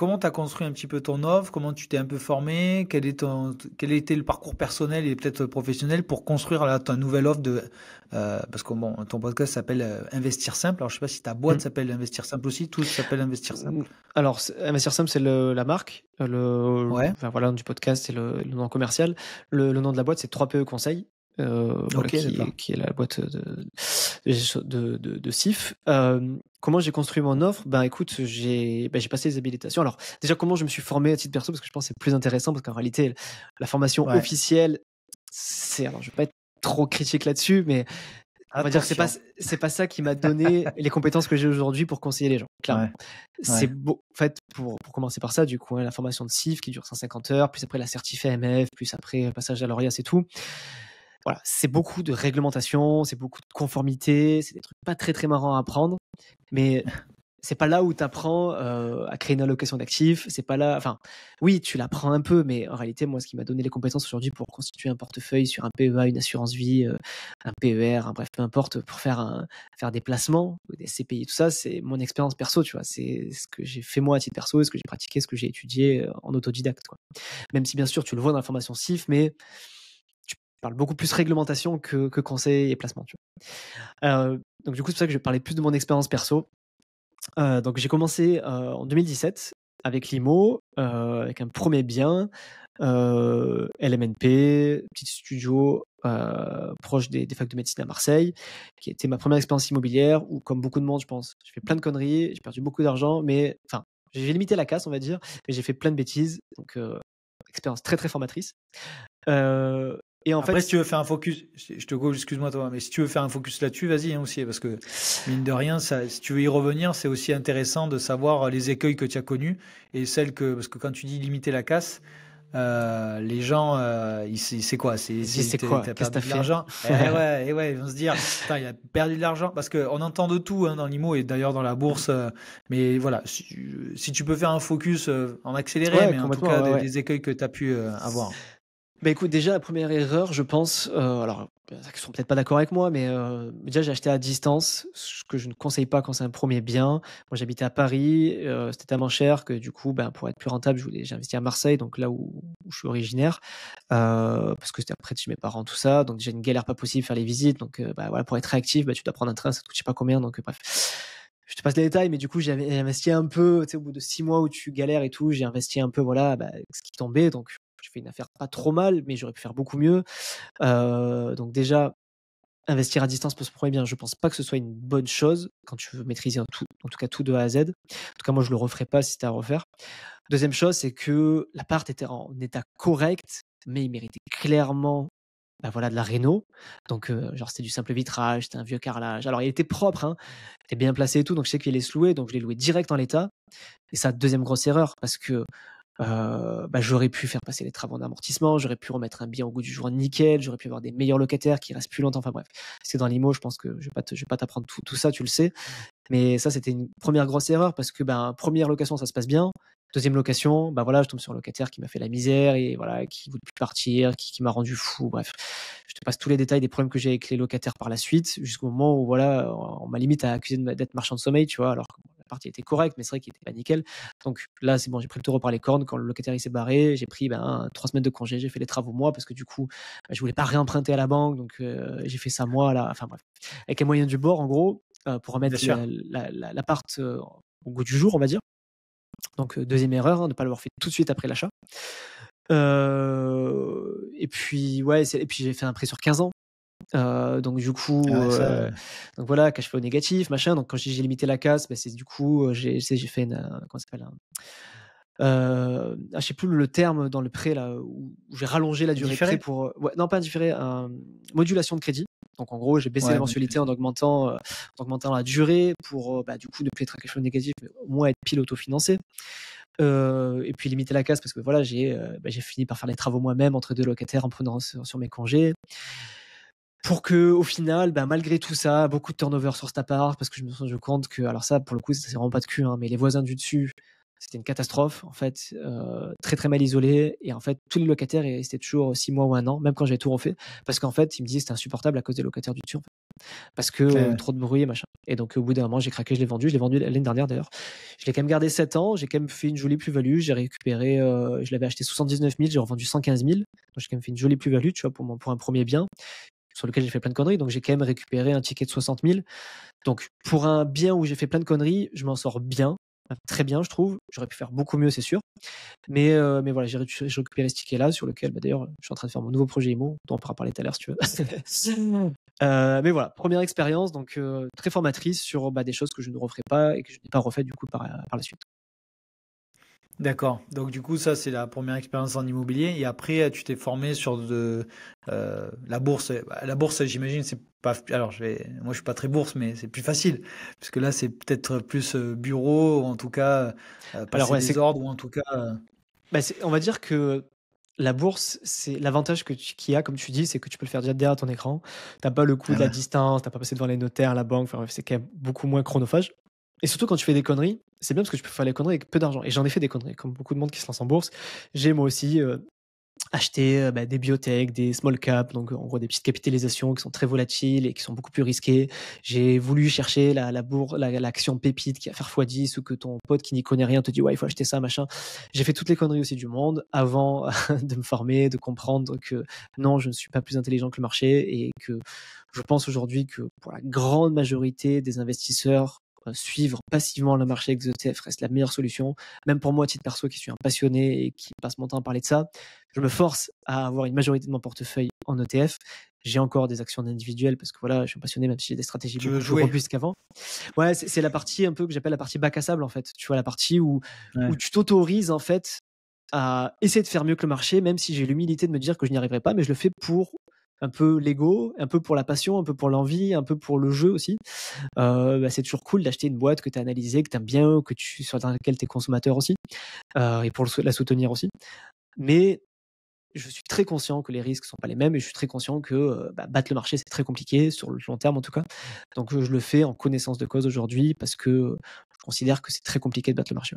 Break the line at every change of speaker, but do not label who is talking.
comment tu as construit un petit peu ton offre? Comment tu t'es un peu formé? Quel était le parcours personnel et peut-être professionnel pour construire là, ta nouvelle offre parce que bon, ton podcast s'appelle Investir Simple. Alors, je sais pas si ta boîte
Mmh.
s'appelle Investir Simple aussi. Tout s'appelle Investir Simple.
Alors, Investir Simple, c'est la marque.
Ouais.
Enfin, voilà, le nom du podcast, c'est le nom commercial. Le nom de la boîte, c'est 3PE Conseil. Voilà,
Ok, d'accord.
qui est la boîte de SIF. Comment j'ai construit mon offre? Ben écoute, j'ai passé les habilitations. Alors déjà, comment je me suis formé à titre perso, parce que je pense que c'est plus intéressant, parce qu'en réalité, la formation
Ouais.
officielle, alors je vais pas être trop critique là-dessus, mais on va dire que
Attention.
c'est pas ça qui m'a donné les compétences que j'ai aujourd'hui pour conseiller les gens, clairement.
Ouais. Ouais.
En fait, pour commencer par ça, du coup, hein, la formation de SIF qui dure 150 heures, plus après la certif AMF, plus après passage à l'ORIAS et tout. Voilà, c'est beaucoup de réglementation, c'est beaucoup de conformité, c'est des trucs pas très très marrants à apprendre, mais c'est pas là où tu apprends à créer une allocation d'actifs, c'est pas là, enfin, oui, tu l'apprends un peu, mais en réalité, moi, ce qui m'a donné les compétences aujourd'hui pour constituer un portefeuille sur un PEA, une assurance vie, un PER, bref, peu importe, pour faire des placements, des CPI, tout ça, c'est mon expérience perso, tu vois, c'est ce que j'ai fait moi à titre perso, ce que j'ai pratiqué, ce que j'ai étudié en autodidacte, quoi. Même si bien sûr, tu le vois dans la formation SIF, mais tu parles beaucoup plus réglementation que conseil et placement, tu vois. Donc du coup, c'est pour ça que je vais parler plus de mon expérience perso. Donc j'ai commencé en 2017 avec l'IMO, avec un premier bien, LMNP, petit studio proche des facs de médecine à Marseille, qui était ma première expérience immobilière où, comme beaucoup de monde, je pense, j'ai fait plein de conneries, j'ai perdu beaucoup d'argent, mais enfin, j'ai limité la casse, on va dire, mais j'ai fait plein de bêtises, donc expérience très très formatrice. Et en
Après, si
fait,
tu veux faire un focus, je te coupe, excuse-moi toi, mais si tu veux faire un focus là-dessus, vas-y hein, aussi, parce que mine de rien, ça, si tu veux y revenir, c'est aussi intéressant de savoir les écueils que tu as connus et parce que quand tu dis limiter la casse, les gens, c'est quoi?
vas-y, c'est quoi?
T'as
Qu'est-ce que t'as
perdu de
fait?
l'argent? Eh ouais, ils vont se dire, putain, il a perdu de l'argent, parce que on entend de tout hein, dans l'IMO et d'ailleurs dans la bourse, mais voilà, si tu peux faire un focus en accéléré,
Ouais,
mais en tout
complètement,
cas
ouais, ouais.
des écueils que tu as pu avoir.
Bah, écoute, déjà, la première erreur, je pense, alors, ils sont peut-être pas d'accord avec moi, mais déjà, j'ai acheté à distance, ce que je ne conseille pas quand c'est un premier bien. Moi, j'habitais à Paris, c'était tellement cher que du coup, ben, pour être plus rentable, j'ai investi à Marseille, donc là où je suis originaire, parce que c'était près de chez mes parents, tout ça. Donc déjà, une galère pas possible faire les visites. Donc, bah, voilà, pour être réactif, bah, tu dois prendre un train, ça te coûte je sais pas combien. Donc, bref. Je te passe les détails, mais du coup, j'ai investi un peu, tu sais, au bout de 6 mois où tu galères et tout, j'ai investi un peu, voilà, bah, avec ce qui tombait. Donc, j'ai fait une affaire pas trop mal, mais j'aurais pu faire beaucoup mieux. Donc déjà, investir à distance pour ce premier bien, je pense pas que ce soit une bonne chose quand tu veux maîtriser tout, en tout cas tout de A à Z. En tout cas, moi, je le referais pas si c'était à refaire. Deuxième chose, c'est que l'appart était en état correct, mais il méritait clairement, bah, voilà, de la réno. Donc, genre, c'était du simple vitrage, c'était un vieux carrelage. Alors, il était propre, hein, il était bien placé et tout, donc je sais qu'il allait se louer, donc je l'ai loué direct en l'état. Et ça, deuxième grosse erreur, parce que bah, j'aurais pu faire passer les travaux d'amortissement, j'aurais pu remettre un bien au goût du jour nickel, j'aurais pu avoir des meilleurs locataires qui restent plus longtemps. Enfin bref, c'est dans l'IMO, je pense que je vais pas t'apprendre tout ça, tu le sais. Mais ça, c'était une première grosse erreur parce que ben, première location, ça se passe bien. Deuxième location, bah voilà, je tombe sur un locataire qui m'a fait la misère et voilà, qui voulait plus partir, qui m'a rendu fou. Bref, je te passe tous les détails des problèmes que j'ai avec les locataires par la suite, jusqu'au moment où voilà, on m'a limite à accuser d'être marchand de sommeil, tu vois, alors que la partie était correcte, mais c'est vrai qu'il était pas nickel. Donc là, c'est bon, j'ai pris le taureau par les cornes. Quand le locataire il s'est barré, j'ai pris 3 semaines de congé, j'ai fait les travaux moi parce que du coup, je voulais pas réemprunter à la banque, donc j'ai fait ça moi là. Enfin bref, avec les moyens du bord en gros, pour
Bien
remettre
sûr.
l'appart au goût du jour, on va dire. Donc deuxième erreur, hein, de ne pas l'avoir fait tout de suite après l'achat. Et puis ouais, et puis j'ai fait un prêt sur 15 ans. Donc du coup,
Ouais, ça.
donc voilà, cash flow négatif, machin. Donc quand j'ai limité la casse, bah, c'est du coup, j'ai fait une, comment ça s'appelle? Je sais plus le terme dans le prêt là, où j'ai rallongé la durée de prêt
Différé?
pour, ouais, non pas différé, modulation de crédit. Donc en gros, j'ai baissé la
Ouais,
mensualité en augmentant la durée pour, bah, du coup ne plus être à cash flow négatif, mais au moins être pile autofinancé. Et puis limiter la casse parce que voilà, j'ai fini par faire les travaux moi-même entre 2 locataires en prenant sur mes congés. Pour que, au final, bah, malgré tout ça, beaucoup de turnover sur cet appart parce que je me suis rendu compte que, alors ça, pour le coup, c'est vraiment pas de cul, hein, mais les voisins du dessus, c'était une catastrophe, en fait, très, très mal isolé. Et en fait, tous les locataires, ils restaient toujours 6 mois ou 1 an, même quand j'avais tout refait, parce qu'en fait, ils me disaient que c'était insupportable à cause des locataires du dessus, en fait. parce que
Ouais.
trop de bruit et machin. Et donc, au bout d'un moment, j'ai craqué, je l'ai vendu l'année dernière d'ailleurs. Je l'ai quand même gardé 7 ans, j'ai quand même fait une jolie plus-value. J'ai récupéré, je l'avais acheté 79 000, j'ai revendu 115 000. Donc, j'ai quand même fait une jolie plus-value, tu vois, pour un premier bien sur lequel j'ai fait plein de conneries. Donc, j'ai quand même récupéré un ticket de 60 000. Donc, pour un bien où j'ai fait plein de conneries, je m'en sors bien, très bien, je trouve. J'aurais pu faire beaucoup mieux, c'est sûr. Mais voilà, j'ai récupéré ce ticket-là sur lequel, d'ailleurs, je suis en train de faire mon nouveau projet IMO, dont on pourra parler tout à l'heure si tu veux. Mais voilà, première expérience, donc très formatrice sur des choses que je ne referai pas et que je n'ai pas refait du coup par la suite.
D'accord. Donc du coup, ça c'est la première expérience en immobilier. Et après, tu t'es formé sur la bourse. La bourse, j'imagine, c'est pas. Alors, moi, je suis pas très bourse, mais c'est plus facile, parce que là, c'est peut-être plus bureau, ou en tout cas
Alors
passer
ouais,
des ordres, ou en tout cas.
on va dire que la bourse, c'est l'avantage qu'il y a, comme tu dis, c'est que tu peux le faire déjà derrière ton écran. T'as pas le coût
Ah
de la
ouais.
distance, t'as pas passé devant les notaires, la banque. Enfin, bref, c'est quand même beaucoup moins chronophage. Et surtout quand tu fais des conneries, c'est bien parce que tu peux faire les conneries avec peu d'argent. Et j'en ai fait des conneries, comme beaucoup de monde qui se lance en bourse. J'ai moi aussi acheter des biotech, des small cap, donc en gros des petites capitalisations qui sont très volatiles et qui sont beaucoup plus risquées. J'ai voulu chercher l'action pépite qui va faire x10 ou que ton pote qui n'y connaît rien te dit ouais il faut acheter ça machin. J'ai fait toutes les conneries aussi du monde avant de me former, de comprendre que non je ne suis pas plus intelligent que le marché et que je pense aujourd'hui que pour la grande majorité des investisseurs suivre passivement le marché avec des ETF reste la meilleure solution. Même pour moi, à titre perso, qui suis un passionné et qui passe mon temps à parler de ça, je me force à avoir une majorité de mon portefeuille en ETF. J'ai encore des actions individuelles parce que voilà, je suis passionné, même si j'ai des stratégies
Tu veux
beaucoup plus
jouer.
robustes qu'avant. Ouais, c'est la partie un peu que j'appelle la partie bac à sable, en fait. Tu vois, la partie où
Ouais.
tu t'autorises, en fait, à essayer de faire mieux que le marché, même si j'ai l'humilité de me dire que je n'y arriverai pas, mais je le fais pour un peu l'ego, un peu pour la passion, un peu pour l'envie, un peu pour le jeu aussi. C'est toujours cool d'acheter une boîte que tu as analysée, que tu aimes bien, sur laquelle tu es consommateur aussi, et pour la soutenir aussi. Mais je suis très conscient que les risques sont pas les mêmes et je suis très conscient que battre le marché, c'est très compliqué, sur le long terme en tout cas. Donc je le fais en connaissance de cause aujourd'hui parce que je considère que c'est très compliqué de battre le marché.